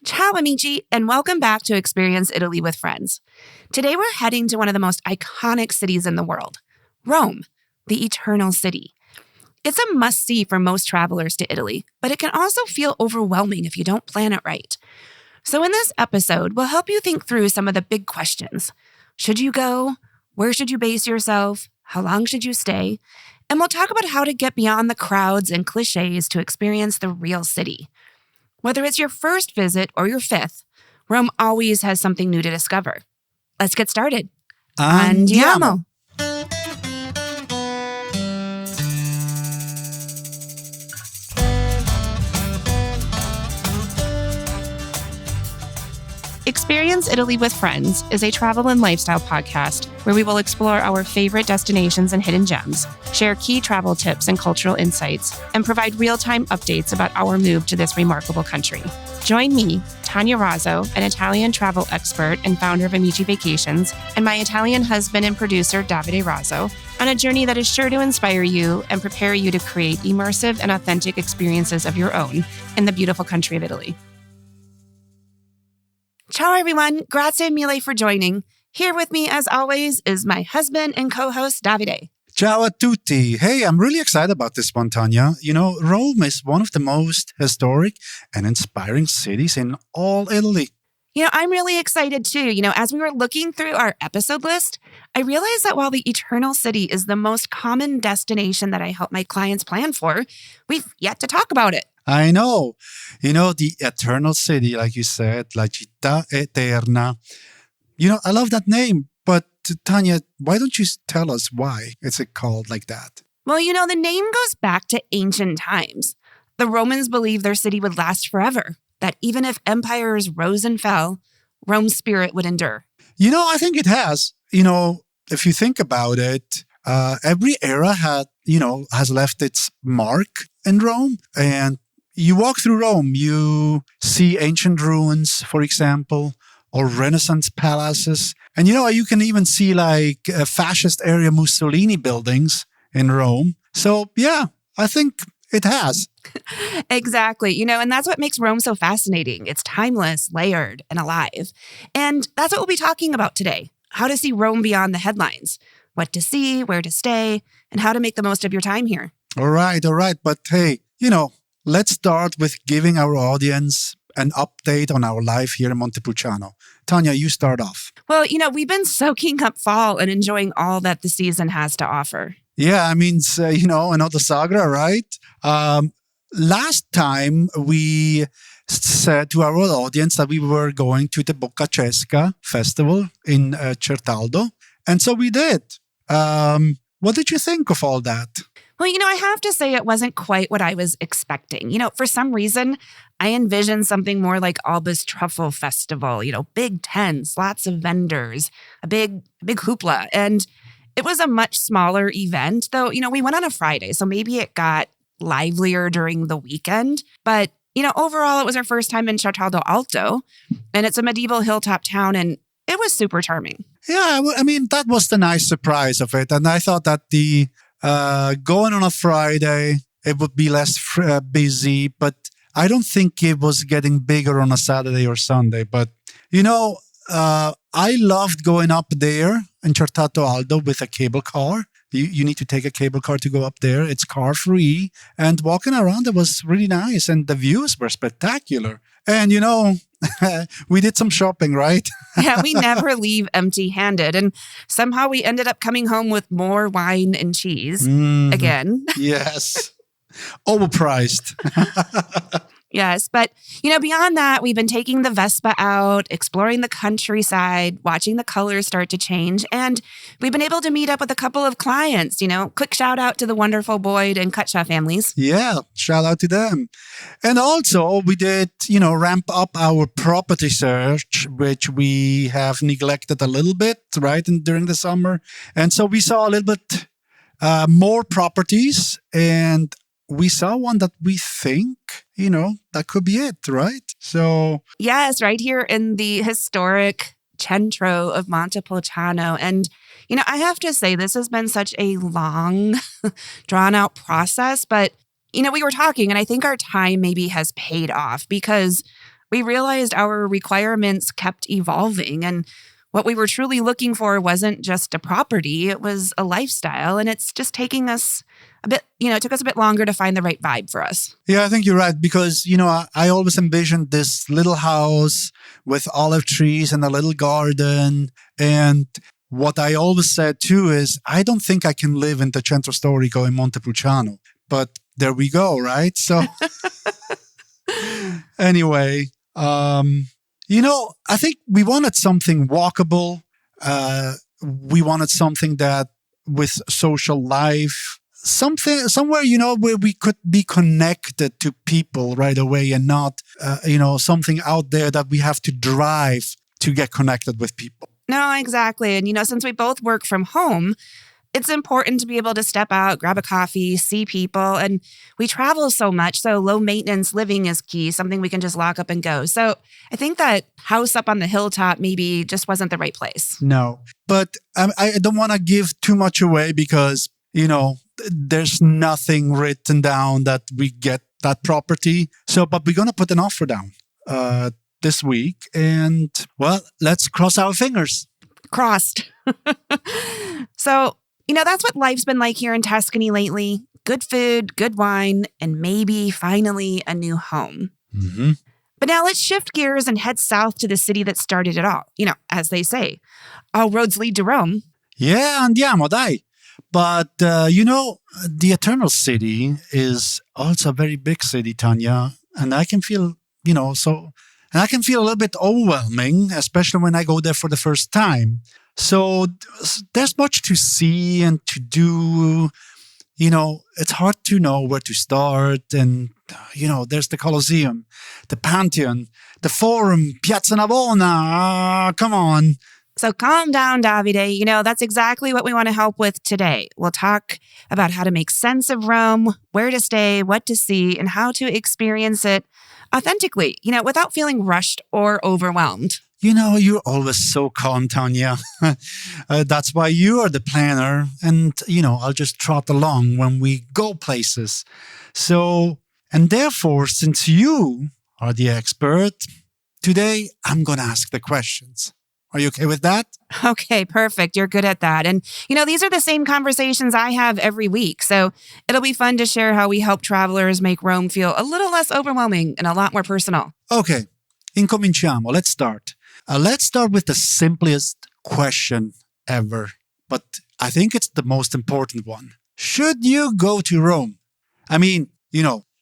Ciao amici, and welcome back to Experience Italy with Friends. Today we're heading to one of the most iconic cities in the world, Rome, the Eternal City. It's a must-see for most travelers to Italy, but it can also feel overwhelming if you don't plan it right. So in this episode, we'll help you think through some of the big questions. Should you go? Where should you base yourself? How long should you stay? And we'll talk about how to get beyond the crowds and clichés to experience the real city. Whether it's your first visit or your fifth, Rome always has something new to discover. Let's get started. Andiamo! Experience Italy with Friends is a travel and lifestyle podcast where we will explore our favorite destinations and hidden gems, share key travel tips and cultural insights, and provide real-time updates about our move to this remarkable country. Join me, Tanya Razzo, an Italian travel expert and founder of Amici Vacations, and my Italian husband and producer, Davide Razzo, on a journey that is sure to inspire you and prepare you to create immersive and authentic experiences of your own in the beautiful country of Italy. Ciao, everyone. Grazie mille for joining. Here with me, as always, is my husband and co-host, Davide. Ciao a tutti. Hey, I'm really excited about this one, Tanya. You know, Rome is one of the most historic and inspiring cities in all Italy. I'm really excited too. As we were looking through our episode list, I realized that while the Eternal City is the most common destination that I help my clients plan for, we've yet to talk about it. I know. The Eternal City, like you said, La Città Eterna. I love that name. But Tanya, why don't you tell us why it's called like that? Well, the name goes back to ancient times. The Romans believed their city would last forever, that even if empires rose and fell, Rome's spirit would endure. I think it has. If you think about it, every era has left its mark in Rome. And you walk through Rome, you see ancient ruins, for example, or Renaissance palaces. And you can even see fascist area Mussolini buildings in Rome. So yeah, I think it has. Exactly. And that's what makes Rome so fascinating. It's timeless, layered, and alive. And that's what we'll be talking about today. How to see Rome beyond the headlines. What to see, where to stay, and how to make the most of your time here. All right. But hey, let's start with giving our audience an update on our life here in Montepulciano. Tanya, you start off. Well, we've been soaking up fall and enjoying all that the season has to offer. Yeah, it's, another saga, right? Last time we said to our audience that we were going to the Boccacesca festival in Certaldo. And so we did. What did you think of all that? Well, I have to say it wasn't quite what I was expecting. For some reason, I envisioned something more like Alba's Truffle Festival, big tents, lots of vendors, a big hoopla. And it was a much smaller event, though, we went on a Friday, so maybe it got livelier during the weekend. But, overall, it was our first time in Certaldo Alto, and it's a medieval hilltop town, and it was super charming. Yeah, that was the nice surprise of it. And I thought that the going on a Friday, it would be less busy, but I don't think it was getting bigger on a Saturday or Sunday. But, I loved going up there in Certaldo Alto with a cable car. You need to take a cable car to go up there. It's car free. And walking around, it was really nice. And the views were spectacular. And, we did some shopping, right? Yeah, we never leave empty-handed. And somehow we ended up coming home with more wine and cheese again. Yes. Overpriced. Yes. But, beyond that, we've been taking the Vespa out, exploring the countryside, watching the colors start to change. And we've been able to meet up with a couple of clients, quick shout out to the wonderful Boyd and Cutshaw families. Yeah, shout out to them. And also we did, ramp up our property search, which we have neglected a little bit, right, during the summer. And so we saw a little bit more properties, and we saw one that we think, that could be it, right? So yes, right here in the historic centro of Montepulciano. And, I have to say, this has been such a long, drawn out process. But, we were talking, and I think our time maybe has paid off because we realized our requirements kept evolving, and what we were truly looking for wasn't just a property, it was a lifestyle. And it's just taking us a bit, it took us a bit longer to find the right vibe for us. Yeah, I think you're right because, I always envisioned this little house with olive trees and a little garden. And what I always said too is, I don't think I can live in the Centro Storico in Montepulciano. But there we go, right? So anyway, I think we wanted something walkable. We wanted something that with social life, somewhere, where we could be connected to people right away and not, something out there that we have to drive to get connected with people. No, exactly. And, since we both work from home, it's important to be able to step out, grab a coffee, see people. And we travel so much, so low maintenance living is key, something we can just lock up and go. So I think that house up on the hilltop maybe just wasn't the right place. No, but I don't want to give too much away because, there's nothing written down that we get that property. So, but we're going to put an offer down this week. And, well, let's cross our fingers. Crossed. So, that's what life's been like here in Tuscany lately. Good food, good wine, and maybe finally a new home. Mm-hmm. But now let's shift gears and head south to the city that started it all. As they say, all roads lead to Rome. Yeah, andiamo, dai. But, the Eternal City is also a very big city, Tanya. And I can feel, and I can feel a little bit overwhelming, especially when I go there for the first time. So there's much to see and to do. It's hard to know where to start. And, there's the Colosseum, the Pantheon, the Forum, Piazza Navona. Come on. So calm down, Davide. That's exactly what we want to help with today. We'll talk about how to make sense of Rome, where to stay, what to see, and how to experience it authentically, without feeling rushed or overwhelmed. You're always so calm, Tanya. That's why you are the planner. And, I'll just trot along when we go places. So, and therefore, since you are the expert, today I'm going to ask the questions. Are you okay with that? Okay, perfect. You're good at that. And, these are the same conversations I have every week. So it'll be fun to share how we help travelers make Rome feel a little less overwhelming and a lot more personal. Okay, incominciamo. Let's start. Let's start with the simplest question ever. But I think it's the most important one. Should you go to Rome? I mean,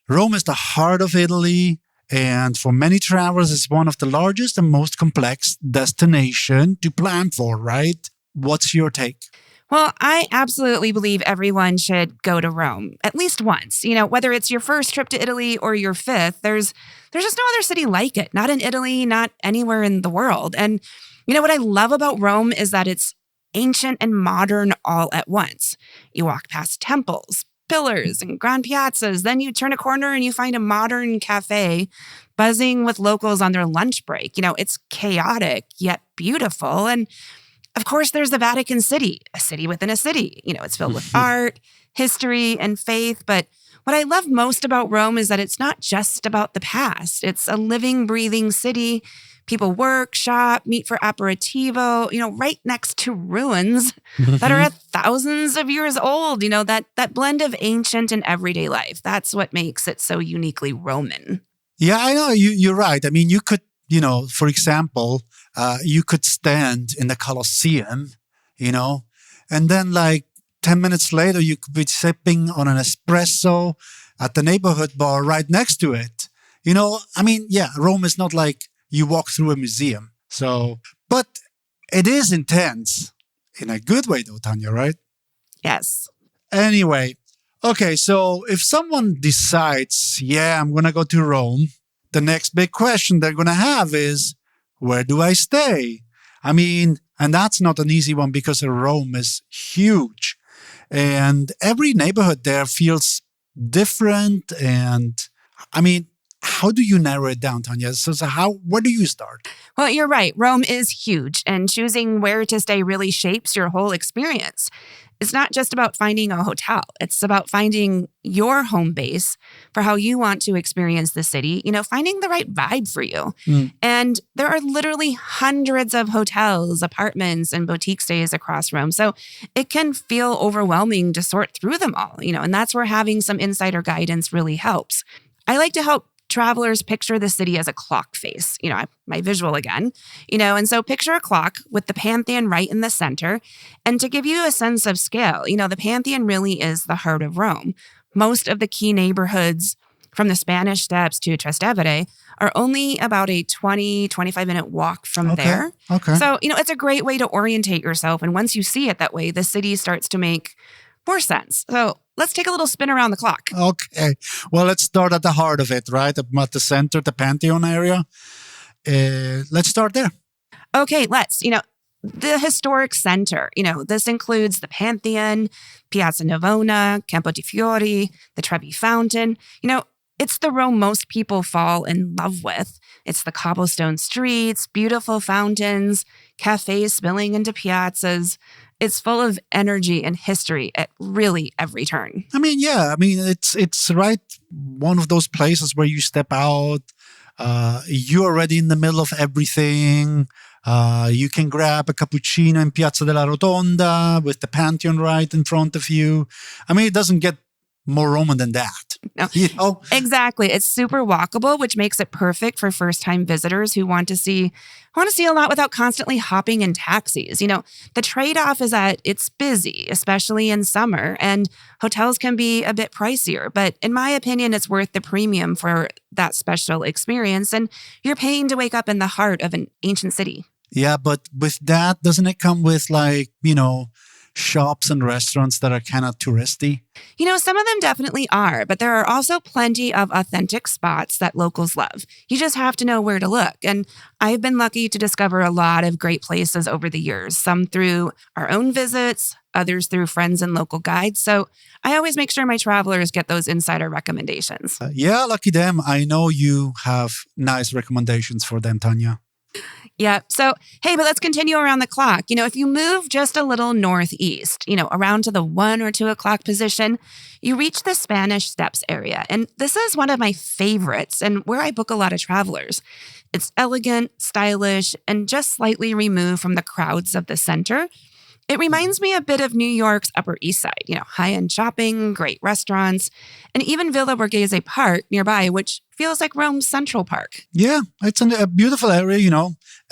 Rome is the heart of Italy. And for many travelers, it's one of the largest and most complex destination to plan for, right? What's your take? Well, I absolutely believe everyone should go to Rome at least once. Whether it's your first trip to Italy or your fifth, there's just no other city like it. Not in Italy, not anywhere in the world. And what I love about Rome is that it's ancient and modern all at once. You walk past temples, pillars and grand piazzas. Then you turn a corner and you find a modern cafe buzzing with locals on their lunch break. It's chaotic yet beautiful. And of course, there's the Vatican City, a city within a city. It's filled with art, history, and faith. But what I love most about Rome is that it's not just about the past. It's a living, breathing city. People work, shop, meet for aperitivo, right next to ruins that are thousands of years old. That blend of ancient and everyday life. That's what makes it so uniquely Roman. Yeah, I know. You're right. I mean, you could, for example, you could stand in the Colosseum, and then like 10 minutes later, you could be sipping on an espresso at the neighborhood bar right next to it. Rome is not like you walk through a museum. So, but it is intense in a good way though, Tanya, right? Yes. Anyway, okay. So if someone decides, I'm going to go to Rome, the next big question they're going to have is, where do I stay? And that's not an easy one because Rome is huge and every neighborhood there feels different. And how do you narrow it down, Tanya? So where do you start? Well, you're right. Rome is huge, and choosing where to stay really shapes your whole experience. It's not just about finding a hotel. It's about finding your home base for how you want to experience the city, finding the right vibe for you. And there are literally hundreds of hotels, apartments, and boutique stays across Rome. So it can feel overwhelming to sort through them all, and that's where having some insider guidance really helps. I like to help travelers picture the city as a clock face, my visual again, and so picture a clock with the Pantheon right in the center. And to give you a sense of scale, the Pantheon really is the heart of Rome. Most of the key neighborhoods from the Spanish Steps to Trastevere are only about a 25 minute walk from there. Okay. So, it's a great way to orientate yourself. And once you see it that way, the city starts to make more sense. So let's take a little spin around the clock. Okay. Well, let's start at the heart of it, right? At the center, the Pantheon area. Let's start there. Okay, let's. The historic center, this includes the Pantheon, Piazza Navona, Campo di Fiori, the Trevi Fountain. It's the Rome most people fall in love with. It's the cobblestone streets, beautiful fountains, cafes spilling into piazzas. It's full of energy and history at really every turn. It's right. One of those places where you step out, you're already in the middle of everything. You can grab a cappuccino in Piazza della Rotonda with the Pantheon right in front of you. It doesn't get more Roman than that. No. Exactly. It's super walkable, which makes it perfect for first-time visitors who want to see a lot without constantly hopping in taxis. The trade-off is that it's busy, especially in summer, and hotels can be a bit pricier. But in my opinion, it's worth the premium for that special experience, and you're paying to wake up in the heart of an ancient city. Yeah, but with that, doesn't it come with shops and restaurants that are kind of touristy? Some of them definitely are, but there are also plenty of authentic spots that locals love. You just have to know where to look. And I've been lucky to discover a lot of great places over the years, some through our own visits, others through friends and local guides. So I always make sure my travelers get those insider recommendations. Yeah, lucky them. I know you have nice recommendations for them, Tanya. Yeah. So, hey, but let's continue around the clock. If you move just a little northeast, around to the 1 or 2 o'clock position, you reach the Spanish Steps area. And this is one of my favorites and where I book a lot of travelers. It's elegant, stylish, and just slightly removed from the crowds of the center. It reminds me a bit of New York's Upper East Side, high-end shopping, great restaurants, and even Villa Borghese Park nearby, which feels like Rome's Central Park. Yeah, it's a beautiful area,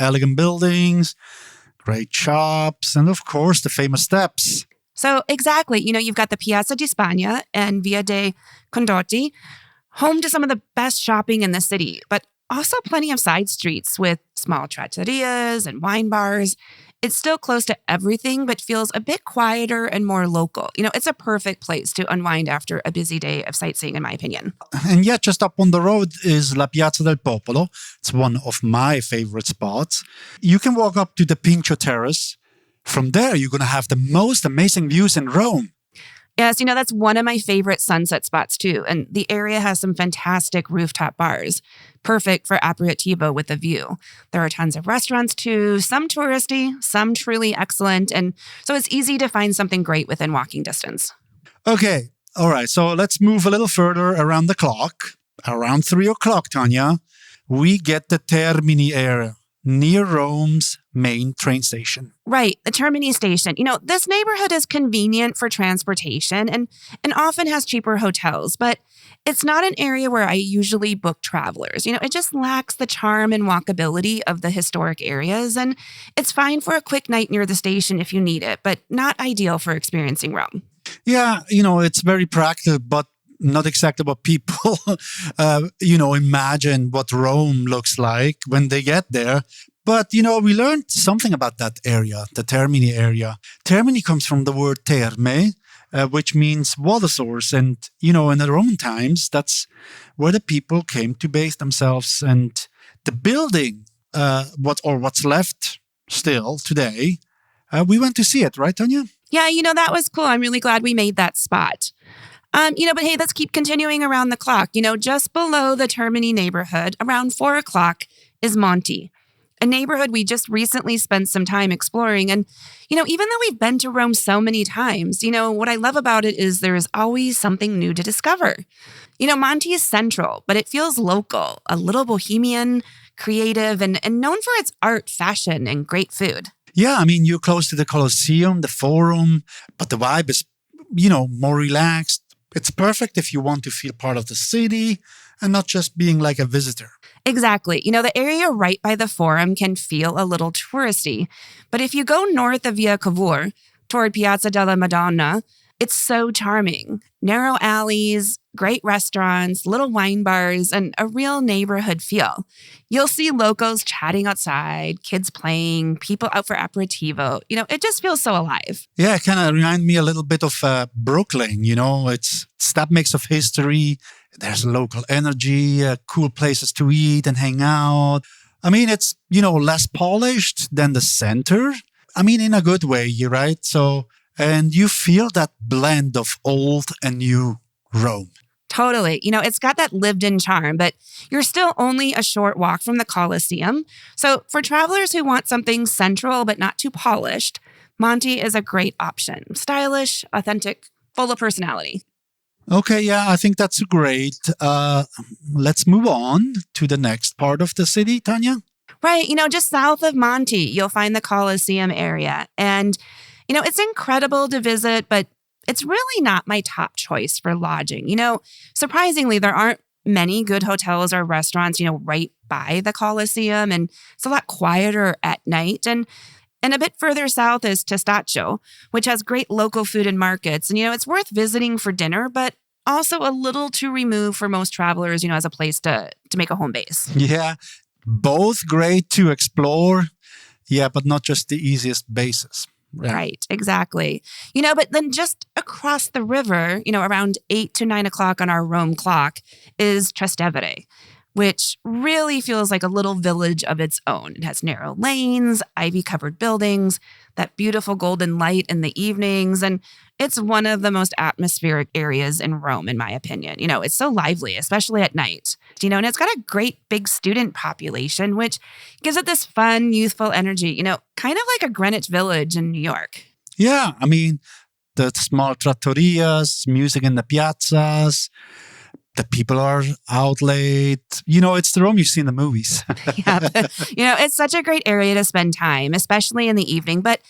elegant buildings, great shops, and of course, the famous steps. So exactly, you've got the Piazza di Spagna and Via dei Condotti, home to some of the best shopping in the city, but also plenty of side streets with small trattorias and wine bars. It's still close to everything, but feels a bit quieter and more local. It's a perfect place to unwind after a busy day of sightseeing, in my opinion. And yet, just up on the road is La Piazza del Popolo. It's one of my favorite spots. You can walk up to the Pincio Terrace. From there, you're going to have the most amazing views in Rome. Yes, that's one of my favorite sunset spots too. And the area has some fantastic rooftop bars, perfect for aperitivo with a view. There are tons of restaurants too, some touristy, some truly excellent. And so it's easy to find something great within walking distance. Okay. All right. So let's move a little further around the clock. Around 3 o'clock, Tanya, we get the Termini area near Rome's main train station. Right, the Termini station. This neighborhood is convenient for transportation and often has cheaper hotels, but it's not an area where I usually book travelers. It just lacks the charm and walkability of the historic areas, and it's fine for a quick night near the station if you need it, but not ideal for experiencing Rome. Yeah, it's very practical, but not exactly what people, imagine what Rome looks like when they get there. But, we learned something about that area, the Termini area. Termini comes from the word terme, which means water source. And, in the Roman times, that's where the people came to bathe themselves. And the building, what's left still today, we went to see it, right, Tanya? Yeah, that was cool. I'm really glad we made that spot. But hey, let's keep continuing around the clock. Just below the Termini neighborhood, around 4 o'clock, is Monti, a neighborhood we just recently spent some time exploring. And, even though we've been to Rome so many times, what I love about it is there is always something new to discover. Monti is central, but it feels local, a little bohemian, creative, and known for its art, fashion, and great food. Yeah, I mean, you're close to the Colosseum, the Forum, but the vibe is, more relaxed. It's perfect if you want to feel part of the city and not just being like a visitor. Exactly. The area right by the Forum can feel a little touristy. But if you go north of Via Cavour toward Piazza della Madonna, it's so charming. Narrow alleys, great restaurants, little wine bars, and a real neighborhood feel. You'll see locals chatting outside, kids playing, people out for aperitivo. It just feels so alive. Yeah, it kind of reminds me a little bit of Brooklyn, It's that mix of history. There's local energy, cool places to eat and hang out. I mean, it's, less polished than the center. I mean, in a good way, right? And you feel that blend of old and new Rome. Totally. It's got that lived-in charm, but you're still only a short walk from the Colosseum. So for travelers who want something central but not too polished, Monti is a great option. Stylish, authentic, full of personality. Okay, yeah, I think that's great. Let's move on to the next part of the city, Tanya. Right. Just south of Monti, you'll find the Colosseum area. And it's incredible to visit, but it's really not my top choice for lodging. Surprisingly, there aren't many good hotels or restaurants, right by the Colosseum, and it's a lot quieter at night. And a bit further south is Testaccio, which has great local food and markets. And, it's worth visiting for dinner, but also a little too removed for most travelers, as a place to make a home base. Yeah, both great to explore. Yeah, but not just the easiest bases. Yeah. Right, exactly. But then just across the river, around 8 to 9 o'clock on our Rome clock is Trastevere, which really feels like a little village of its own. It has narrow lanes, ivy-covered buildings, that beautiful golden light in the evenings, and it's one of the most atmospheric areas in Rome, in my opinion. It's so lively, especially at night. And it's got a great big student population, which gives it this fun, youthful energy, kind of like a Greenwich Village in New York. Yeah, I mean, the small trattorias, music in the piazzas, the people are out late. It's the Rome you see in the movies. Yeah, it's such a great area to spend time, especially in the evening. But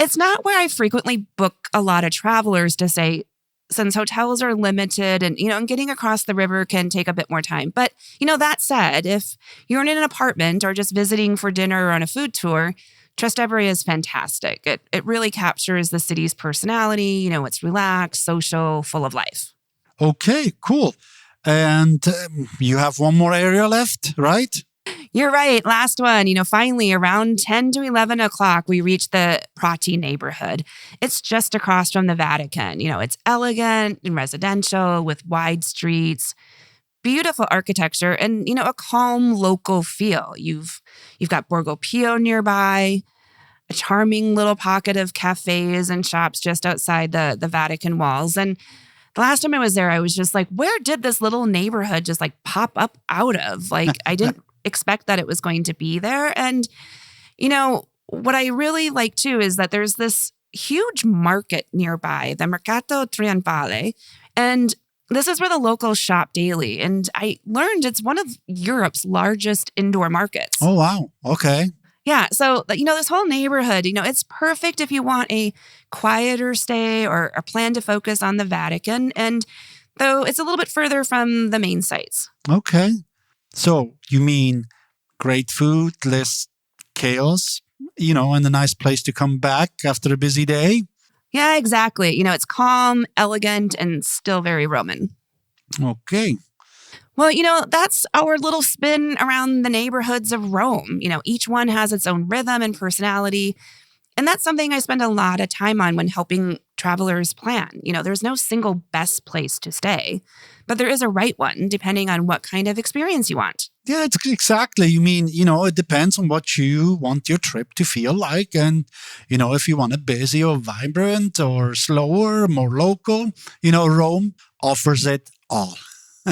it's not where I frequently book a lot of travelers to say, since hotels are limited and, and getting across the river can take a bit more time. But, that said, if you're in an apartment or just visiting for dinner or on a food tour, Trastevere is fantastic. It really captures the city's personality. It's relaxed, social, full of life. Okay, cool. And you have one more area left, right? You're right. Last one. Finally, around 10 to 11 o'clock, we reach the Prati neighborhood. It's just across from the Vatican. It's elegant and residential with wide streets, beautiful architecture, and, a calm local feel. You've got Borgo Pio nearby, a charming little pocket of cafes and shops just outside the Vatican walls. And the last time I was there, I was just like, where did this little neighborhood just pop up out of? I didn't expect that it was going to be there. And, what I really like too is that there's this huge market nearby, the Mercato Trionfale. And this is where the locals shop daily. And I learned it's one of Europe's largest indoor markets. Oh, wow. Okay. Yeah. So, this whole neighborhood, it's perfect if you want a quieter stay or plan to focus on the Vatican. And though it's a little bit further from the main sites. Okay. So you mean great food, less chaos, and a nice place to come back after a busy day? Yeah, exactly. It's calm, elegant, and still very Roman. Okay. Well, that's our little spin around the neighborhoods of Rome. Each one has its own rhythm and personality. And that's something I spend a lot of time on when helping travelers plan. There's no single best place to stay, but there is a right one depending on what kind of experience you want. Yeah, it's exactly. You mean, it depends on what you want your trip to feel like. And, if you want it busy or vibrant or slower, more local, Rome offers it all.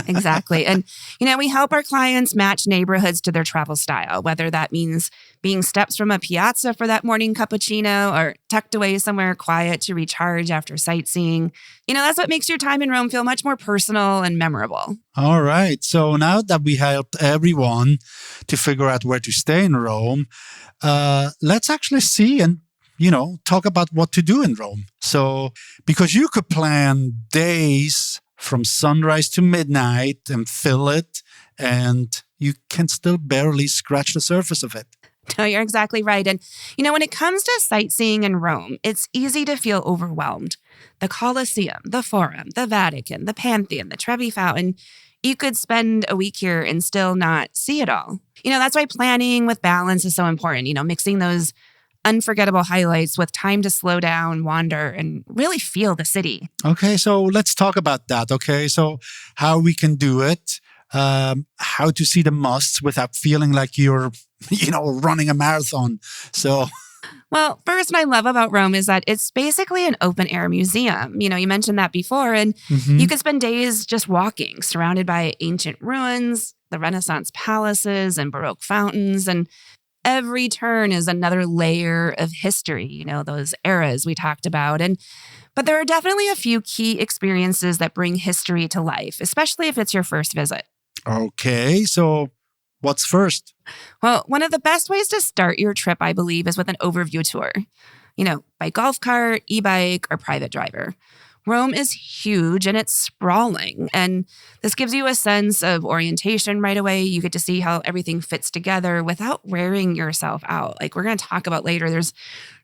Exactly. And, we help our clients match neighborhoods to their travel style, whether that means being steps from a piazza for that morning cappuccino or tucked away somewhere quiet to recharge after sightseeing. That's what makes your time in Rome feel much more personal and memorable. All right. So now that we helped everyone to figure out where to stay in Rome, let's actually see and talk about what to do in Rome. So, because you could plan days from sunrise to midnight and fill it, and you can still barely scratch the surface of it. No, you're exactly right. And, when it comes to sightseeing in Rome, it's easy to feel overwhelmed. The Colosseum, the Forum, the Vatican, the Pantheon, the Trevi Fountain. You could spend a week here and still not see it all. That's why planning with balance is so important, mixing those unforgettable highlights with time to slow down, wander, and really feel the city. Okay, so let's talk about that. Okay, so how we can do it, how to see the musts without feeling like you're, running a marathon. So... Well, first, what I love about Rome is that it's basically an open air museum. You mentioned that before, and you could spend days just walking, surrounded by ancient ruins, the Renaissance palaces and Baroque fountains, and every turn is another layer of history, those eras we talked about. But there are definitely a few key experiences that bring history to life, especially if it's your first visit. Okay, so what's first? Well, one of the best ways to start your trip, I believe, is with an overview tour, by golf cart, e-bike, or private driver. Rome is huge and it's sprawling, and this gives you a sense of orientation right away. You get to see how everything fits together without wearing yourself out. Like we're going to talk about later, there's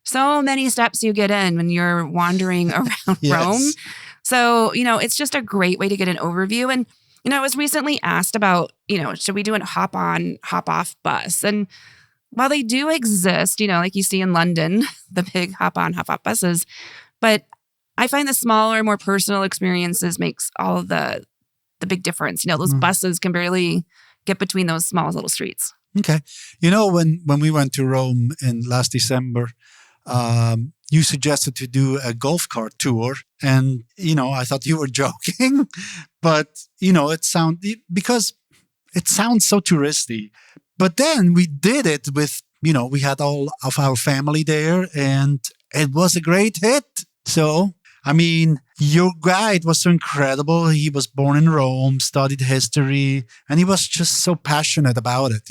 so many steps you get in when you're wandering around Rome. So, it's just a great way to get an overview. And, I was recently asked about, should we do a hop-on, hop-off bus? And while they do exist, like you see in London, the big hop-on, hop-off buses, but I find the smaller, more personal experiences makes all of the big difference. Those buses can barely get between those small little streets. Okay. When we went to Rome in last December, you suggested to do a golf cart tour. And, I thought you were joking. But, because it sounds so touristy. But then we did it with, we had all of our family there and it was a great hit. So... your guide was so incredible. He was born in Rome, studied history, and he was just so passionate about it,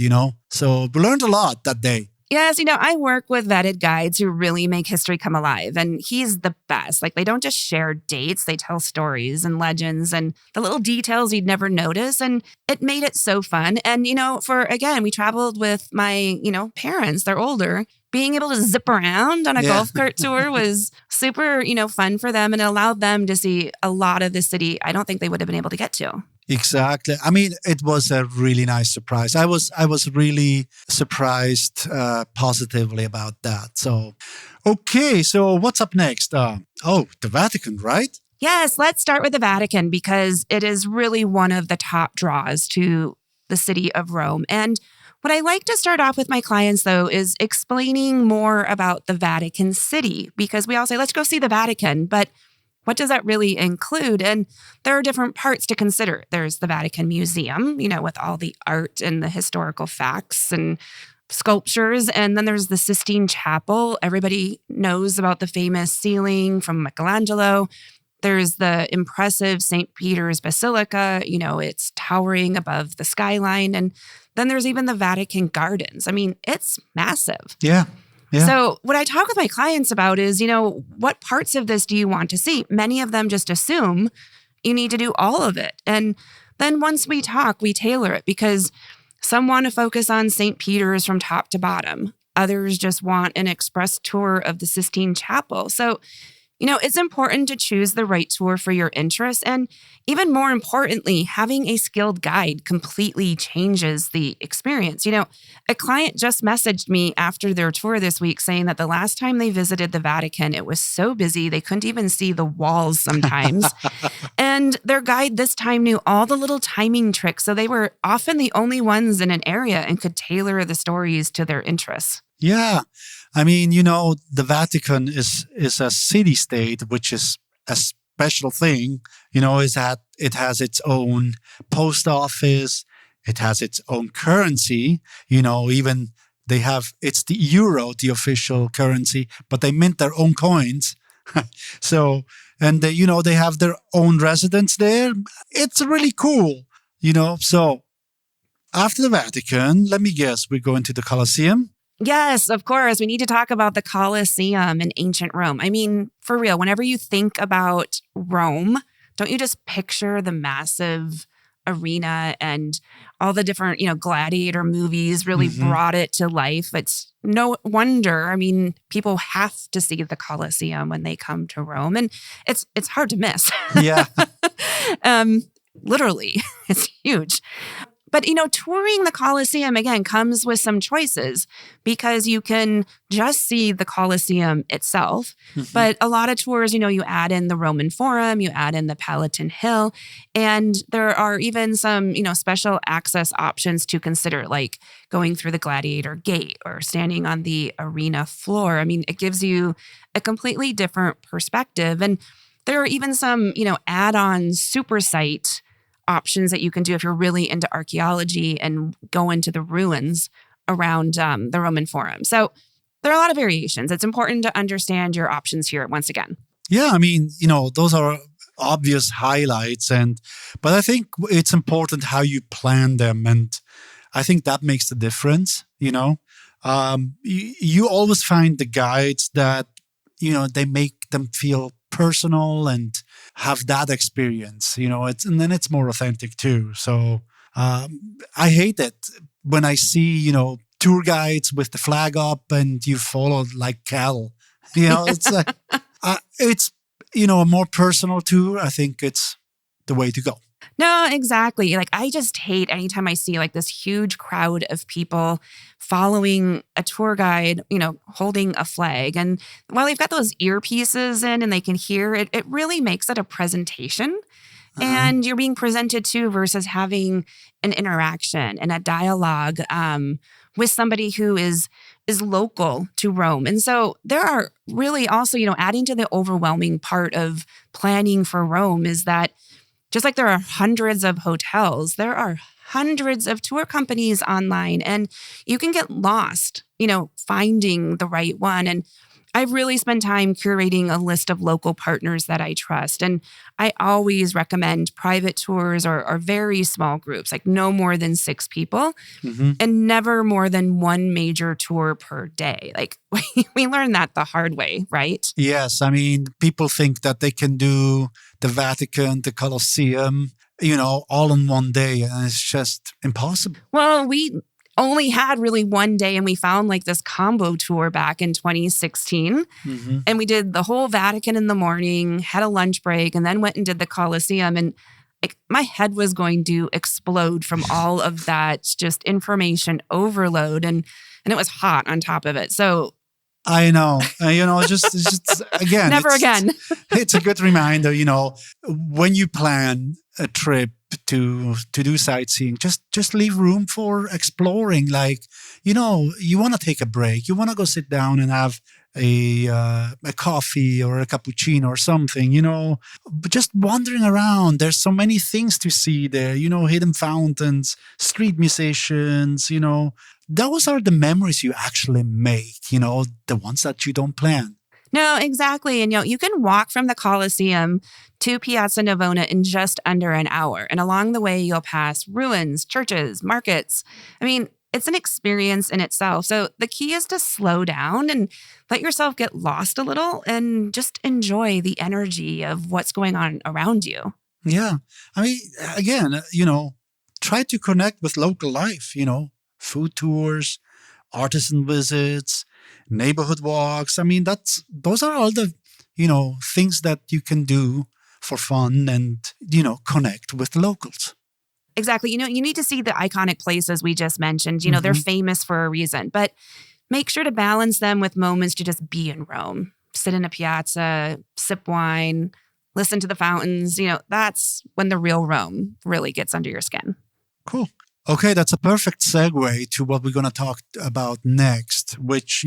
So we learned a lot that day. Yes, I work with vetted guides who really make history come alive, and he's the best. Like, they don't just share dates, they tell stories and legends and the little details you'd never notice, and it made it so fun. And, we traveled with my, parents, they're older. Being able to zip around on a golf cart tour was super, fun for them, and it allowed them to see a lot of the city I don't think they would have been able to get to. Exactly. It was a really nice surprise. I was really surprised positively about that. So, okay. So what's up next? The Vatican, right? Yes. Let's start with the Vatican because it is really one of the top draws to the city of Rome. And what I like to start off with my clients, though, is explaining more about the Vatican City, because we all say, let's go see the Vatican. But what does that really include? And there are different parts to consider. There's the Vatican Museum, with all the art and the historical facts and sculptures. And then there's the Sistine Chapel. Everybody knows about the famous ceiling from Michelangelo. There's the impressive St. Peter's Basilica. It's towering above the skyline. And then there's even the Vatican Gardens. It's massive. Yeah. So what I talk with my clients about is, what parts of this do you want to see? Many of them just assume you need to do all of it. And then once we talk, we tailor it because some want to focus on St. Peter's from top to bottom. Others just want an express tour of the Sistine Chapel. So, it's important to choose the right tour for your interests. And even more importantly, having a skilled guide completely changes the experience. A client just messaged me after their tour this week saying that the last time they visited the Vatican, it was so busy, they couldn't even see the walls sometimes. And their guide this time knew all the little timing tricks. So they were often the only ones in an area and could tailor the stories to their interests. Yeah. The Vatican is a city-state, which is special thing, is that it has its own post office. It has its own currency, even it's the euro, the official currency, but they mint their own coins. So, and they have their own residence there. It's really cool, So after the Vatican, let me guess, we're going to the Colosseum. Yes, of course. We need to talk about the Colosseum in ancient Rome. I mean, for real, whenever you think about Rome, don't you just picture the massive arena and all the different, gladiator movies really brought it to life? It's no wonder. I mean, people have to see the Colosseum when they come to Rome, and it's hard to miss. Yeah. Literally, it's huge. But, touring the Colosseum, again, comes with some choices because you can just see the Colosseum itself. But a lot of tours, you add in the Roman Forum, you add in the Palatine Hill, and there are even some, special access options to consider, like going through the Gladiator Gate or standing on the arena floor. I mean, it gives you a completely different perspective. And there are even some, add-on super site options that you can do if you're really into archaeology and go into the ruins around the Roman Forum. So there are a lot of variations. It's important to understand your options here once again. Yeah, I mean, those are obvious highlights, but I think it's important how you plan them, and I think that makes the difference. You always find the guides that they make them feel personal and have that experience, and then it's more authentic too. So I hate it when I see, tour guides with the flag up and you follow like cattle. It's like, it's, a more personal tour. I think it's the way to go. No, exactly. Like, I just hate anytime I see like this huge crowd of people following a tour guide, holding a flag. And while they've got those earpieces in and they can hear it, it really makes it a presentation. And you're being presented to versus having an interaction and a dialogue with somebody who is local to Rome. And so there are really also, adding to the overwhelming part of planning for Rome is that just like there are hundreds of hotels, there are hundreds of tour companies online, and you can get lost, finding the right one. And I've really spent time curating a list of local partners that I trust. And I always recommend private tours or very small groups, like no more than 6 people and never more than 1 major tour per day. Like we learned that the hard way, right? Yes. I mean, people think that they can do the Vatican, the Colosseum, all in one day. And it's just impossible. Well, we only had really one day, and we found like this combo tour back in 2016. And we did the whole Vatican in the morning, had a lunch break, and then went and did the Colosseum. And my head was going to explode from all of that just information overload. And it was hot on top of it. So I know, just again, never again. It's a good reminder, when you plan a trip to do sightseeing, just leave room for exploring. Like, you want to take a break. You want to go sit down and have a coffee or a cappuccino or something, but just wandering around. There's so many things to see there, hidden fountains, street musicians, those are the memories you actually make, the ones that you don't plan. No, exactly. And you can walk from the Colosseum to Piazza Navona in just under an hour. And along the way, you'll pass ruins, churches, markets. I mean, it's an experience in itself. So the key is to slow down and let yourself get lost a little and just enjoy the energy of what's going on around you. Yeah. I mean, again, try to connect with local life, food tours, artisan visits, neighborhood walks. I mean, those are all the, things that you can do for fun and, connect with the locals. Exactly. You need to see the iconic places we just mentioned. They're famous for a reason, but make sure to balance them with moments to just be in Rome. Sit in a piazza, sip wine, listen to the fountains. That's when the real Rome really gets under your skin. Cool. Okay, that's a perfect segue to what we're going to talk about next, which,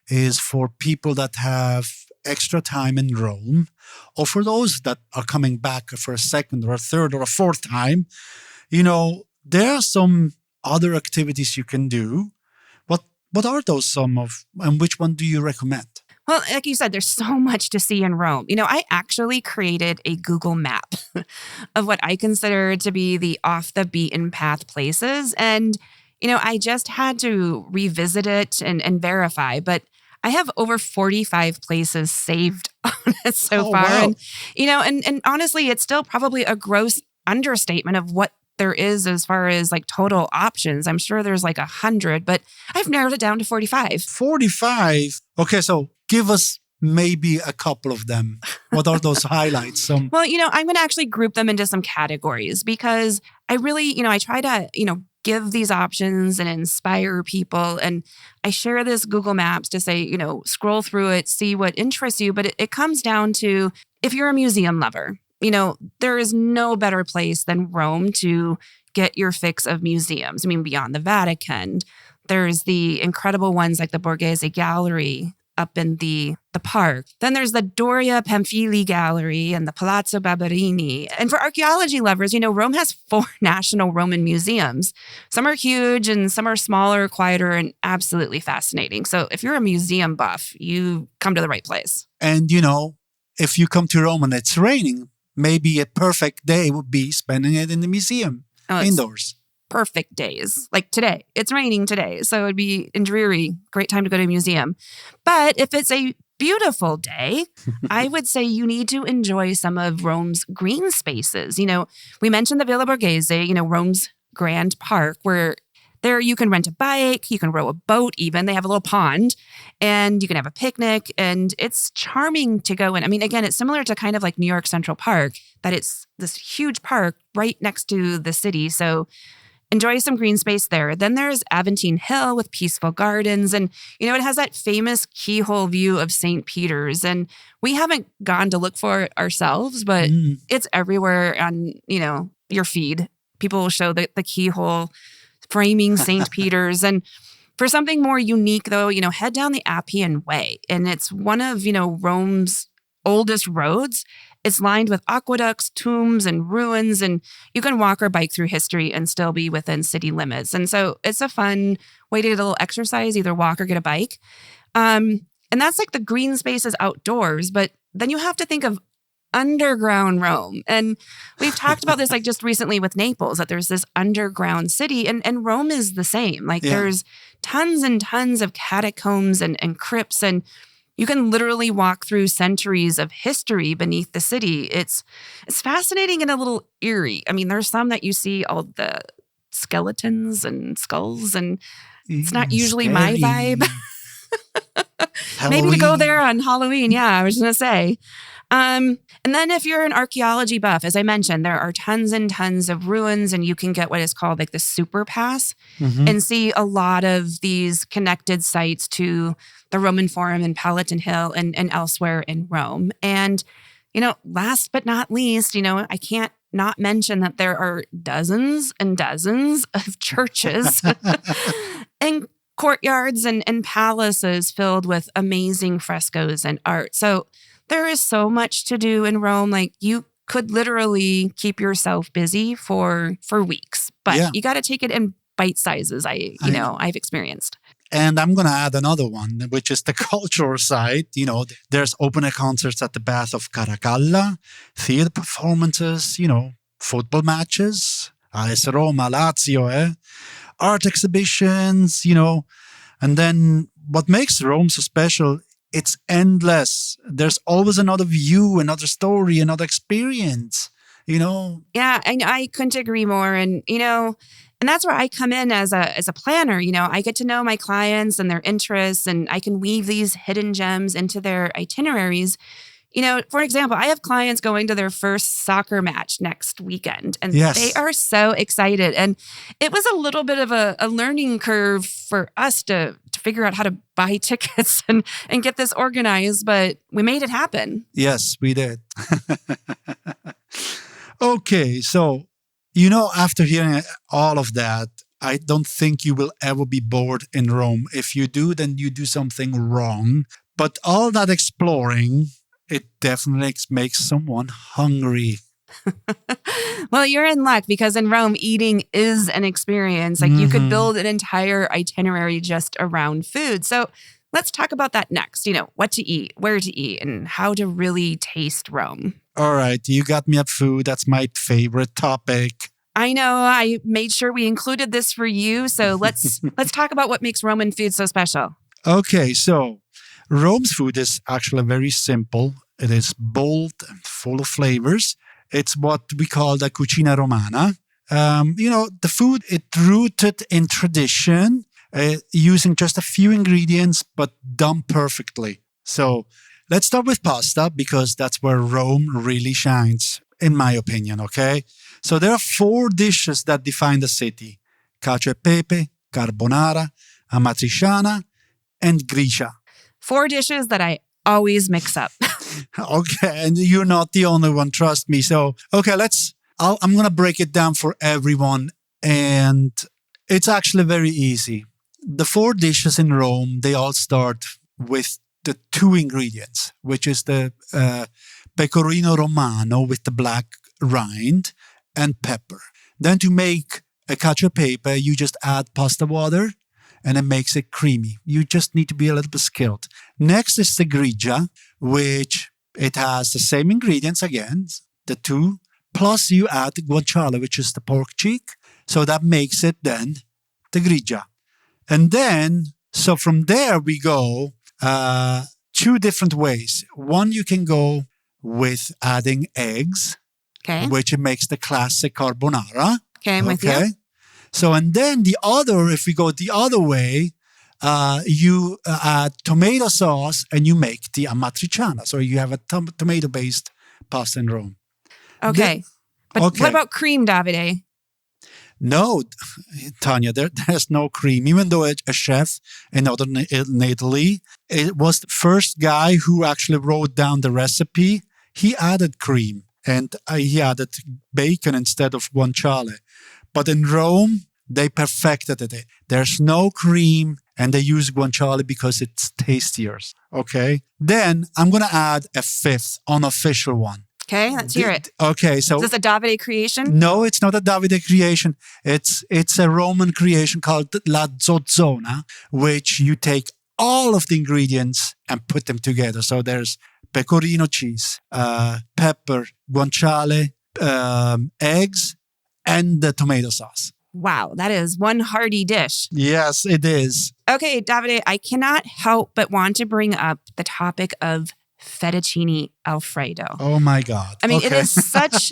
is for people that have extra time in Rome, or for those that are coming back for a second or a third or a fourth time, there are some other activities you can do. What are those some of, and which one do you recommend? Well, like you said, there's so much to see in Rome. I actually created a Google map of what I consider to be the off the beaten path places. And, I just had to revisit it and verify, but I have over 45 places saved on it so far. Wow. And honestly, it's still probably a gross understatement of what there is as far as like total options. I'm sure there's like 100, but I've narrowed it down to 45. 45? Okay, so give us maybe a couple of them. What are those highlights? Well, I'm going to actually group them into some categories because I really, I try to, give these options and inspire people. And I share this Google Maps to say, scroll through it, see what interests you. But it comes down to if you're a museum lover, there is no better place than Rome to get your fix of museums. I mean, beyond the Vatican, there's the incredible ones like the Borghese Gallery up in the park. Then there's the Doria Pamphili Gallery and the Palazzo Barberini. And for archaeology lovers, Rome has 4 national Roman museums. Some are huge and some are smaller, quieter, and absolutely fascinating. So if you're a museum buff, you come to the right place. And, if you come to Rome and it's raining, maybe a perfect day would be spending it in the museum, indoors. Perfect days. Like today, it's raining today, so it'd be dreary. Great time to go to a museum. But if it's a beautiful day, I would say you need to enjoy some of Rome's green spaces. We mentioned the Villa Borghese, Rome's Grand Park, where there you can rent a bike, you can row a boat even. They have a little pond and you can have a picnic and it's charming to go in. I mean, again, it's similar to kind of like New York Central Park, that it's this huge park right next to the city. So enjoy some green space there. Then there's Aventine Hill with peaceful gardens. And, it has that famous keyhole view of St. Peter's. And we haven't gone to look for it ourselves, but it's everywhere on, your feed. People will show the keyhole framing St. Peter's. And for something more unique, though, head down the Appian Way. And it's one of, Rome's oldest roads. It's lined with aqueducts, tombs, and ruins, and you can walk or bike through history and still be within city limits. And so it's a fun way to get a little exercise, either walk or get a bike. And that's like the green spaces outdoors, but then you have to think of underground Rome. And we've talked about this like just recently with Naples, that there's this underground city, and Rome is the same. There's tons and tons of catacombs and crypts, and you can literally walk through centuries of history beneath the city. It's fascinating and a little eerie. I mean, there's some that you see all the skeletons and skulls, and it's not usually my vibe. Maybe to go there on Halloween. Yeah, I was going to say. And then if you're an archaeology buff, as I mentioned, there are tons and tons of ruins, and you can get what is called like the super pass and see a lot of these connected sites to the Roman Forum and Palatine Hill and elsewhere in Rome. And, last but not least, I can't not mention that there are dozens and dozens of churches and courtyards and palaces filled with amazing frescoes and art. So there is so much to do in Rome. Like you could literally keep yourself busy for weeks, but you got to take it in bite sizes. I've experienced. And I'm going to add another one, which is the cultural side. There's open air concerts at the Bath of Caracalla, theater performances, football matches, AS Roma, Lazio, art exhibitions, and then what makes Rome so special, it's endless. There's always another view, another story, another experience, Yeah, I couldn't agree more. And, and that's where I come in as a planner. I get to know my clients and their interests, and I can weave these hidden gems into their itineraries. For example, I have clients going to their first soccer match next weekend, and they are so excited. And it was a little bit of a learning curve for us to figure out how to buy tickets and get this organized, but we made it happen. Yes, we did. Okay, so, after hearing all of that, I don't think you will ever be bored in Rome. If you do, then you do something wrong. But all that exploring, it definitely makes someone hungry. Well, you're in luck because in Rome, eating is an experience. Like you could build an entire itinerary just around food. So let's talk about that next. What to eat, where to eat, and how to really taste Rome. All right, you got me at food. That's my favorite topic. I know. I made sure we included this for you. So let's talk about what makes Roman food so special. Okay, so Rome's food is actually very simple. It is bold and full of flavors. It's what we call the cucina romana. The food, it's rooted in tradition, using just a few ingredients, but done perfectly. So let's start with pasta because that's where Rome really shines, in my opinion, okay? So there are 4 dishes that define the city: cacio e pepe, carbonara, amatriciana, and gricia. 4 dishes that I always mix up. Okay, and you're not the only one, trust me. So, okay, I'm going to break it down for everyone, and it's actually very easy. The 4 dishes in Rome, they all start with the 2 ingredients, which is the pecorino romano with the black rind and pepper. Then to make a cacio e pepe, you just add pasta water, and it makes it creamy. You just need to be a little bit skilled. Next is the grigia, which it has the same ingredients again, the 2, plus you add guanciale, which is the pork cheek. So that makes it then the grigia. And then, so from there we go 2 different ways. One, you can go with adding eggs, which it makes the classic carbonara. Okay, I'm with you. So, and then the other, if we go the other way, you add tomato sauce and you make the amatriciana. So you have a tomato-based pasta in Rome. Okay. What about cream, Davide? No, Tanya, there's no cream. Even though a chef in Italy, it was the first guy who actually wrote down the recipe. He added cream and he added bacon instead of guanciale. But in Rome, they perfected it. There's no cream and they use guanciale because it's tastier. Okay. Then I'm going to add a 5th unofficial one. Okay, let's hear it. Okay, so... Is this a Davide creation? No, it's not a Davide creation. It's a Roman creation called la zozzona, which you take all of the ingredients and put them together. So there's pecorino cheese, pepper, guanciale, eggs, and the tomato sauce. Wow, that is one hearty dish. Yes, it is. Okay, Davide, I cannot help but want to bring up the topic of fettuccine Alfredo. Oh my God. I mean, It is such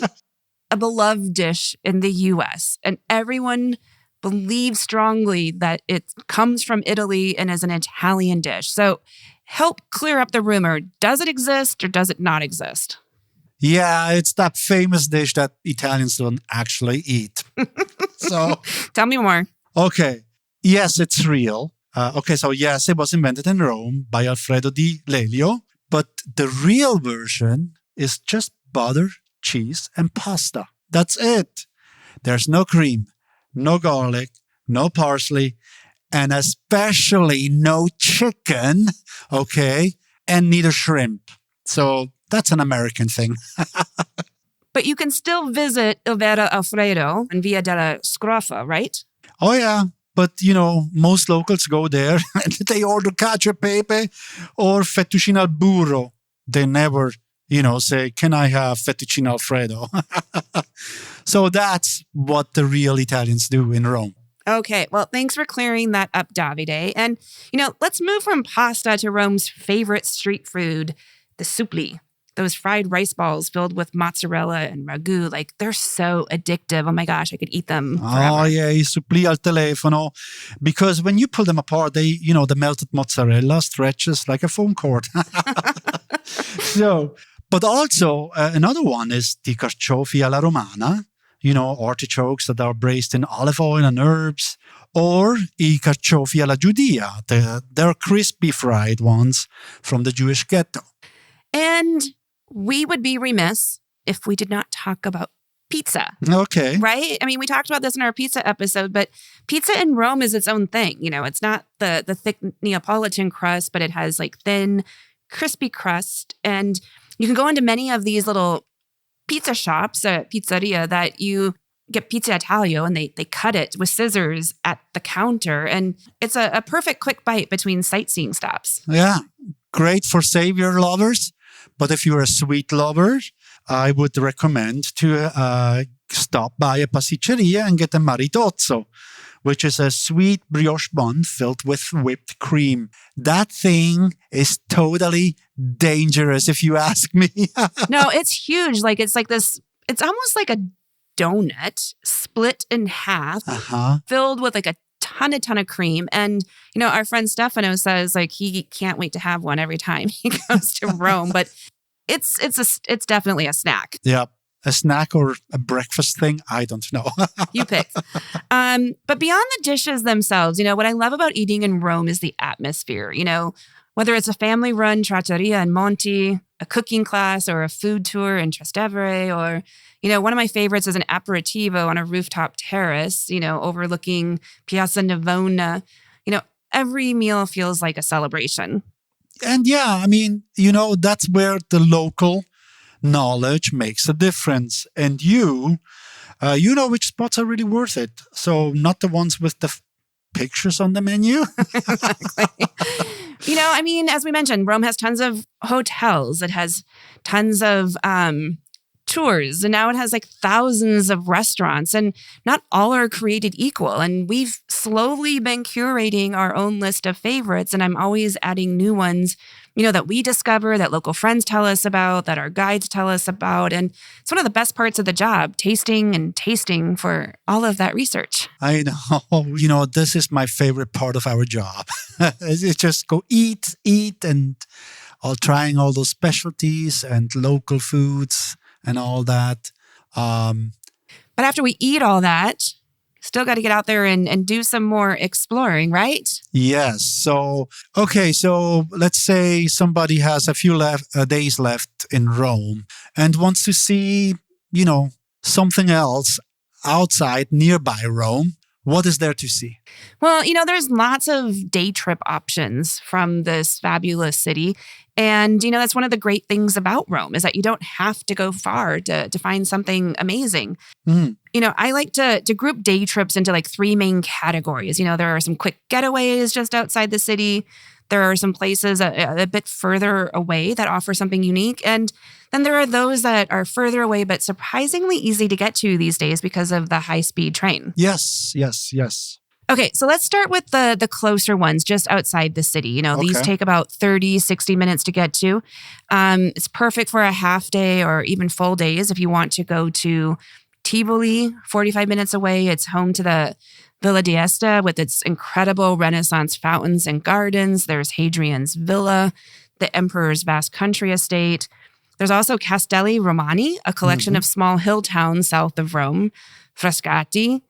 a beloved dish in the US, and everyone believes strongly that it comes from Italy and is an Italian dish. So help clear up the rumor. Does it exist or does it not exist? Yeah, it's that famous dish that Italians don't actually eat. So tell me more. Okay. Yes, it's real. Yes, it was invented in Rome by Alfredo di Lelio. But the real version is just butter, cheese, and pasta. That's it. There's no cream, no garlic, no parsley, and especially no chicken, okay, and neither shrimp. So that's an American thing. But you can still visit Il Vero Alfredo in Via della Scrofa, right? Oh, yeah. But, most locals go there and they order cacio e pepe or fettuccine al burro. They never, say, can I have fettuccine Alfredo? So that's what the real Italians do in Rome. Okay, well, thanks for clearing that up, Davide. And, let's move from pasta to Rome's favorite street food, the supli. Those fried rice balls filled with mozzarella and ragu, they're so addictive. Oh my gosh, I could eat them forever. Oh yeah, i supplì al telefono. Because when you pull them apart, they, the melted mozzarella stretches like a foam cord. So, but also another one is the carciofi alla romana, artichokes that are braised in olive oil and herbs, or I carciofi alla giudia. They're crispy fried ones from the Jewish ghetto. And we would be remiss if we did not talk about pizza. Okay. Right? I mean, we talked about this in our pizza episode, but pizza in Rome is its own thing. It's not the thick Neapolitan crust, but it has like thin, crispy crust. And you can go into many of these little pizza shops at pizzeria that you get pizza Italia, and they cut it with scissors at the counter. And it's a perfect quick bite between sightseeing stops. Yeah. Great for savior lovers. But if you're a sweet lover, I would recommend to stop by a pasticceria and get a maritozzo, which is a sweet brioche bun filled with whipped cream. That thing is totally dangerous, if you ask me. No, it's huge. Like it's almost like a donut split in half, filled with like a ton of cream. And, our friend Stefano says like he can't wait to have one every time he goes to Rome, but it's definitely a snack. Yeah. A snack or a breakfast thing? I don't know. You pick. But beyond the dishes themselves, what I love about eating in Rome is the atmosphere. Whether it's a family-run trattoria in Monti, a cooking class, or a food tour in Trastevere, or, one of my favorites is an aperitivo on a rooftop terrace, overlooking Piazza Navona. Every meal feels like a celebration. And yeah, I mean, that's where the local knowledge makes a difference. And you know which spots are really worth it. So not the ones with the pictures on the menu. Exactly. As we mentioned, Rome has tons of hotels. It has tons of tours. And now it has like thousands of restaurants. And not all are created equal. And we've slowly been curating our own list of favorites. And I'm always adding new ones, that we discover, that local friends tell us about, that our guides tell us about. And it's one of the best parts of the job, tasting for all of that research. I know. This is my favorite part of our job. It's just go eat, and trying all those specialties and local foods and all that. But after we eat all that, still got to get out there and do some more exploring, right? Yes. So let's say somebody has a few days left in Rome and wants to see, something else outside nearby Rome. What is there to see? Well, there's lots of day trip options from this fabulous city. And, that's one of the great things about Rome is that you don't have to go far to find something amazing. Mm. I like to group day trips into like three main categories. There are some quick getaways just outside the city. There are some places a bit further away that offer something unique. And then there are those that are further away, but surprisingly easy to get to these days because of the high-speed train. Yes. Okay, so let's start with the closer ones just outside the city. These take about 30, 60 minutes to get to. It's perfect for a half day or even full days if you want to go to Tivoli, 45 minutes away. It's home to the Villa d'Este with its incredible Renaissance fountains and gardens. There's Hadrian's Villa, the Emperor's vast country estate. There's also Castelli Romani, a collection of small hill towns south of Rome, Frascati,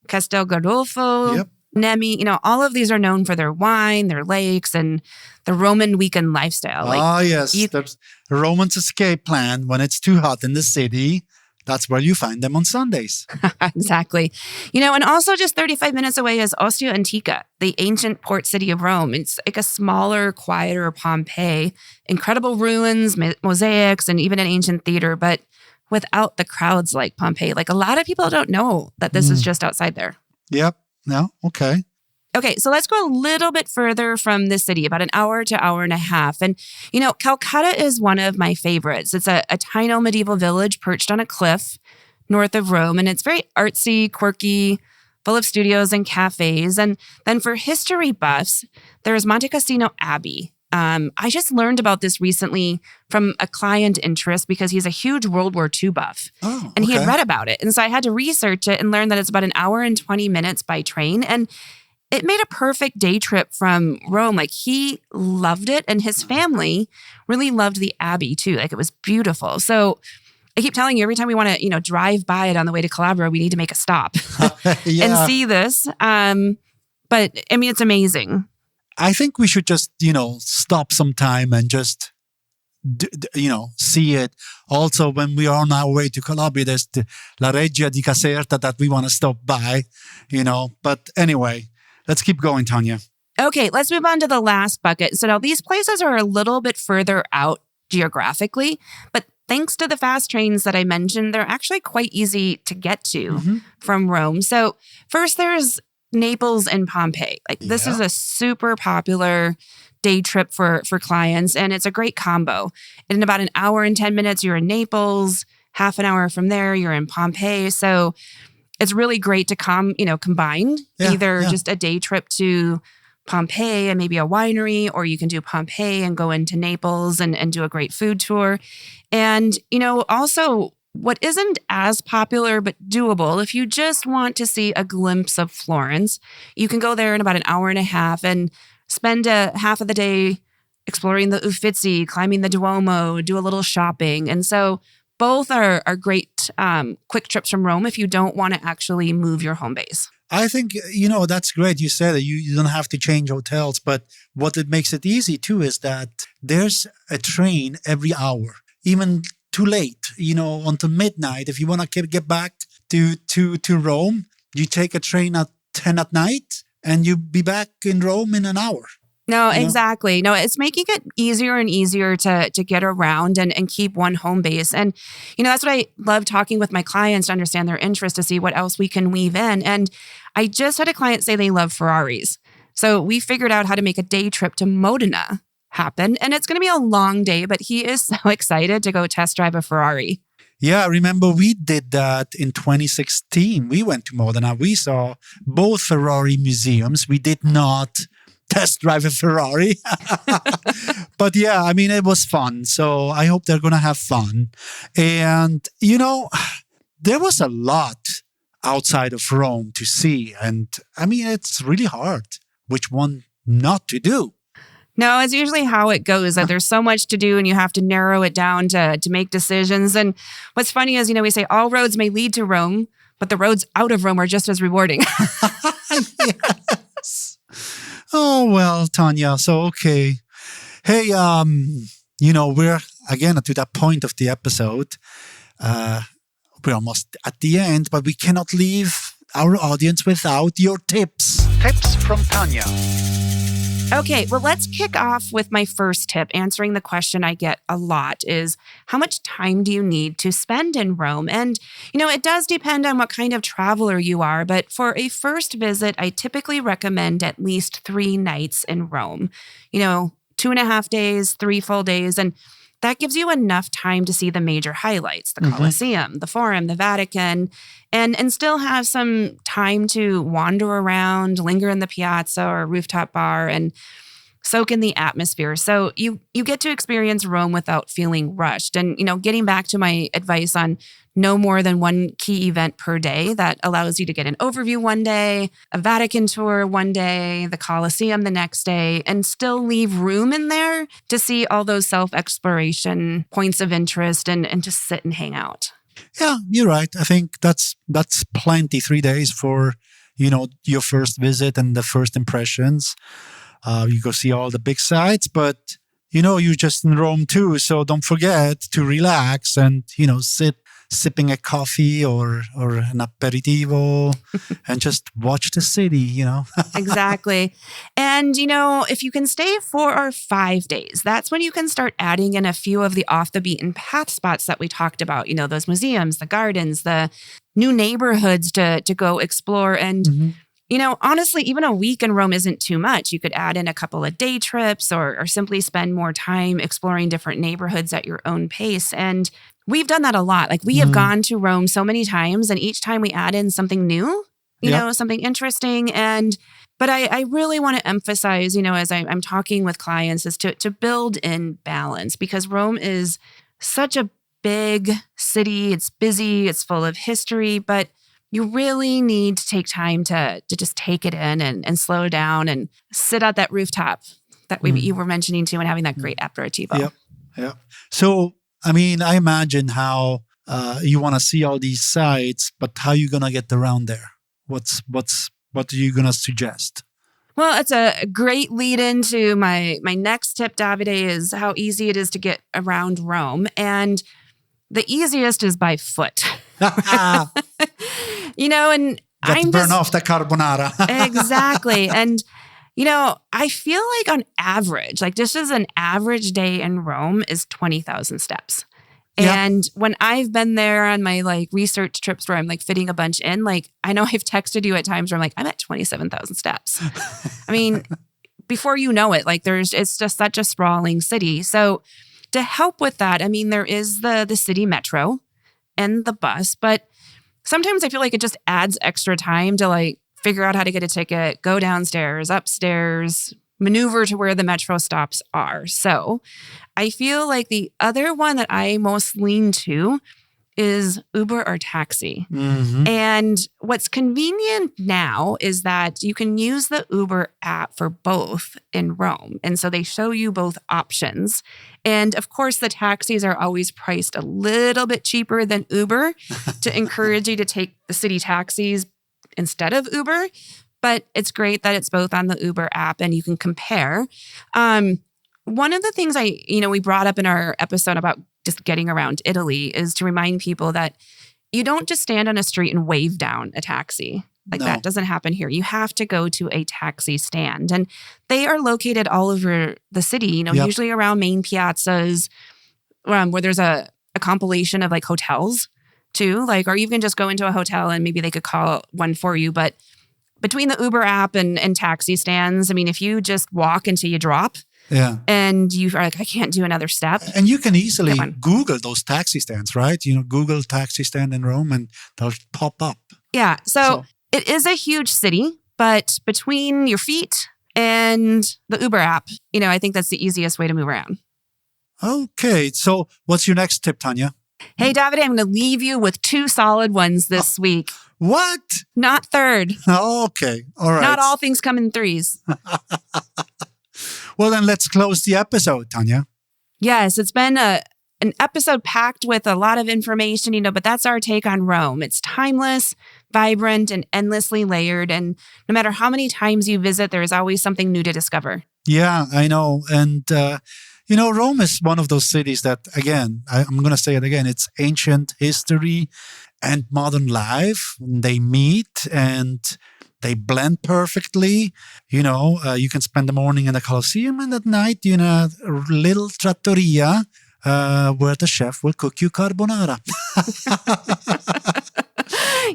Castel Gandolfo, Nemi. All of these are known for their wine, their lakes, and the Roman weekend lifestyle. Yes. There's a Roman's escape plan when it's too hot in the city. That's where you find them on Sundays. Exactly. And also just 35 minutes away is Ostia Antica, the ancient port city of Rome. It's like a smaller, quieter Pompeii. Incredible ruins, mosaics, and even an ancient theater, but without the crowds like Pompeii. Like a lot of people don't know that this is just outside there. Yep. No. Okay. Okay, so let's go a little bit further from the city, about an hour to hour and a half. And, Calcutta is one of my favorites. It's a tiny medieval village perched on a cliff north of Rome. And it's very artsy, quirky, full of studios and cafes. And then for history buffs, there's Monte Cassino Abbey. I just learned about this recently from a client interest because he's a huge World War II buff. Oh, and he had read about it. And so I had to research it and learn that it's about an hour and 20 minutes by train. And it made a perfect day trip from Rome. Like he loved it and his family really loved the Abbey too. Like it was beautiful. So I keep telling you every time we want to, drive by it on the way to Calabria, we need to make a stop and see this. But it's amazing. I think we should just, stop sometime and just see it. Also, when we are on our way to Calabria, there's the La Reggia di Caserta that we want to stop by, But anyway, let's keep going, Tanya. Okay, let's move on to the last bucket. So now these places are a little bit further out geographically, but thanks to the fast trains that I mentioned, they're actually quite easy to get to from Rome. So first there's Naples and Pompeii. This is a super popular day trip for clients, and it's a great combo. In about an hour and 10 minutes, you're in Naples. Half an hour from there, you're in Pompeii. So it's really great to combine just a day trip to Pompeii and maybe a winery, or you can do Pompeii and go into Naples and do a great food tour. And, also what isn't as popular but doable, if you just want to see a glimpse of Florence, you can go there in about an hour and a half and spend a half of the day exploring the Uffizi, climbing the Duomo, do a little shopping. And so both are great quick trips from Rome if you don't want to actually move your home base. I think, that's great. You said that you don't have to change hotels, but what it makes it easy too is that there's a train every hour, even too late, until midnight. If you want to get back to Rome, you take a train at 10 at night and you be back in Rome in an hour. No, exactly. No, it's making it easier and easier to get around and keep one home base. And, that's what I love talking with my clients to understand their interest, to see what else we can weave in. And I just had a client say they love Ferraris. So we figured out how to make a day trip to Modena happen. And it's going to be a long day, but he is so excited to go test drive a Ferrari. Yeah, I remember we did that in 2016. We went to Modena. We saw both Ferrari museums. We did not test drive a Ferrari. But yeah, it was fun. So I hope they're going to have fun. And, there was a lot outside of Rome to see. And it's really hard which one not to do. No, it's usually how it goes. That there's so much to do and you have to narrow it down to make decisions. And what's funny is, we say all roads may lead to Rome, but the roads out of Rome are just as rewarding. Yes. Oh, well, Tanya. So, okay. Hey, we're again to that point of the episode. We're almost at the end, but we cannot leave our audience without your tips. Tips from Tanya. Okay, well, let's kick off with my first tip. Answering the question I get a lot is, how much time do you need to spend in Rome? And, it does depend on what kind of traveler you are, but for a first visit, I typically recommend at least 3 nights in Rome. 2.5 days, 3 full days, and that gives you enough time to see the major highlights, the Colosseum, the Forum, the Vatican, and still have some time to wander around, linger in the piazza or rooftop bar, and soak in the atmosphere. So you get to experience Rome without feeling rushed. And, getting back to my advice on no more than 1 key event per day, that allows you to get an overview one day, a Vatican tour one day, the Colosseum the next day, and still leave room in there to see all those self-exploration points of interest and just sit and hang out. Yeah, you're right. I think that's plenty. 3 days for, your first visit and the first impressions. You go see all the big sites, but, you're just in Rome too. So don't forget to relax and, sit sipping a coffee or an aperitivo and just watch the city, Exactly. And, if you can stay 4 or 5 days, that's when you can start adding in a few of the off the beaten path spots that we talked about, those museums, the gardens, the new neighborhoods to go explore. And, honestly, even a week in Rome isn't too much. You could add in a couple of day trips or simply spend more time exploring different neighborhoods at your own pace. And we've done that a lot. We have gone to Rome so many times, and each time we add in something new, something interesting. But I really want to emphasize, as I'm talking with clients, is to build in balance, because Rome is such a big city. It's busy. It's full of history, but you really need to take time to just take it in and slow down and sit at that rooftop that you were mentioning too, and having that great aperitivo. Yeah. So, I imagine how you want to see all these sites, but how are you going to get around there? What are you going to suggest? Well, it's a great lead into my next tip, Davide, is how easy it is to get around Rome. And the easiest is by foot. And Let's burn off the carbonara. Exactly. And, I feel like on average, like just as an average day in Rome is 20,000 steps. Yep. And when I've been there on my research trips where I'm fitting a bunch in, I know I've texted you at times where I'm at 27,000 steps. I mean, before you know it, it's just such a sprawling city. So to help with that, I mean, there is the city metro and the bus, but sometimes I feel like it just adds extra time to figure out how to get a ticket, go downstairs, upstairs, maneuver to where the metro stops are. So I feel like the other one that I most lean to is Uber or taxi. Mm-hmm. And what's convenient now is that you can use the Uber app for both in Rome. And so they show you both options. And of course, the taxis are always priced a little bit cheaper than Uber to encourage you to take the city taxis instead of Uber. But it's great that it's both on the Uber app and you can compare. One of the things we brought up in our episode about just getting around Italy is to remind people that you don't just stand on a street and wave down a taxi. No. That doesn't happen here. You have to go to a taxi stand. And they are located all over the city, Yep. usually around main piazzas where there's a compilation of hotels too. Or you can just go into a hotel and maybe they could call one for you. But between the Uber app and taxi stands, I mean, if you just walk until you drop, yeah, and you are I can't do another step. And you can easily Google those taxi stands, right? Google taxi stand in Rome and they'll pop up. Yeah. So it is a huge city, but between your feet and the Uber app, I think that's the easiest way to move around. Okay. So what's your next tip, Tanya? Hey, Davide, I'm going to leave you with 2 solid ones this week. What? Not third. Okay. All right. Not all things come in threes. Well, then let's close the episode, Tanya. Yes, it's been an episode packed with a lot of information, but that's our take on Rome. It's timeless, vibrant, and endlessly layered. And no matter how many times you visit, there is always something new to discover. Yeah, I know. And, Rome is one of those cities that, again, I'm going to say it again, it's ancient history and modern life. They meet and they blend perfectly. You can spend the morning in the Colosseum and at night in a little trattoria where the chef will cook you carbonara.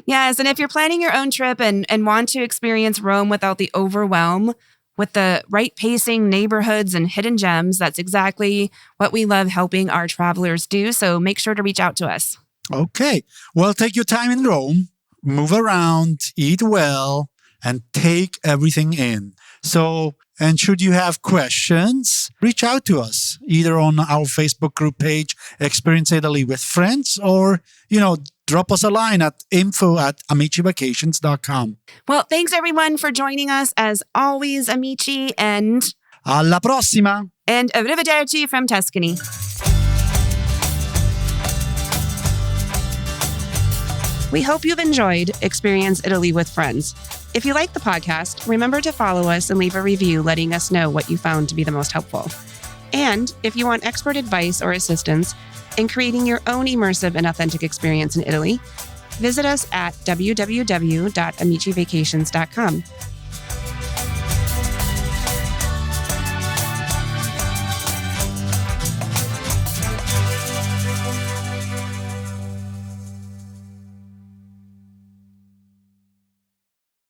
Yes, and if you're planning your own trip and want to experience Rome without the overwhelm, with the right pacing, neighborhoods, and hidden gems, that's exactly what we love helping our travelers do. So make sure to reach out to us. Okay. Well, take your time in Rome, move around, eat well, and take everything in. So, and should you have questions, reach out to us either on our Facebook group page, Experience Italy with Friends, or, drop us a line at info@amicivacations.com. Well, thanks everyone for joining us as always, amici, and alla prossima. And arrivederci from Tuscany. We hope you've enjoyed Experience Italy with Friends. If you like the podcast, remember to follow us and leave a review letting us know what you found to be the most helpful. And if you want expert advice or assistance in creating your own immersive and authentic experience in Italy, visit us at www.amicivacations.com.